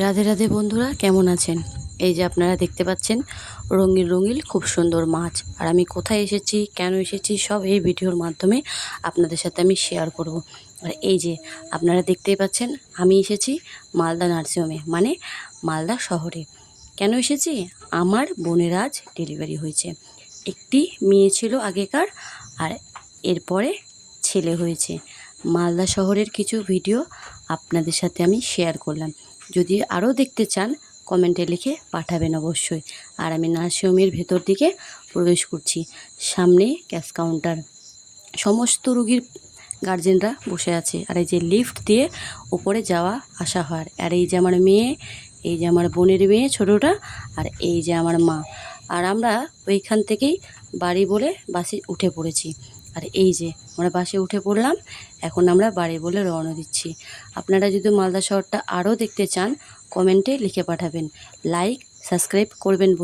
রাধে রাধে বন্ধুরা, কেমন আছেন? এই যে আপনারা দেখতে পাচ্ছেন রঙিন রঙিন খুব সুন্দর মাছ। আর আমি কোথায় এসেছি, কেন এসেছি, সব এই ভিডিওর মাধ্যমে আপনাদের সাথে আমি শেয়ার করব। আর এই যে আপনারা দেখতেই পাচ্ছেন, আমি এসেছি মালদা নার্সিংহোমে, মানে মালদা শহরে। কেন এসেছি? আমার বোনের আজ ডেলিভারি হয়েছে। একটি মেয়ে ছিল আগেকার, আর এরপরে ছেলে হয়েছে। মালদা শহরের কিছু ভিডিও আপনাদের সাথে আমি শেয়ার করলাম। যদি আরও দেখতে চান কমেন্টে লিখে পাঠাবেন অবশ্যই। আর আমি নার্সিংহোমের ভেতর দিকে প্রবেশ করছি। সামনে ক্যাশ কাউন্টার, সমস্ত রোগীর গার্জেনরা বসে আছে। আর এই যে লিফট দিয়ে উপরে যাওয়া আসা হয়। আর এই যে আমার মেয়ে, এই যে আমার বোনের মেয়ে ছোটোটা, আর এই যে আমার মা। আর আমরা ওইখান থেকেই বাড়ি বলে বাসে উঠে পড়েছি। আর এই যে আমরা বাসে উঠে পড়লাম, এখন আমরা বাড়ি বলে রওনা দিচ্ছি। আপনারা যদি মালদা শহরটা আরও দেখতে চান কমেন্টে লিখে পাঠাবেন। লাইক সাবস্ক্রাইব করবেন।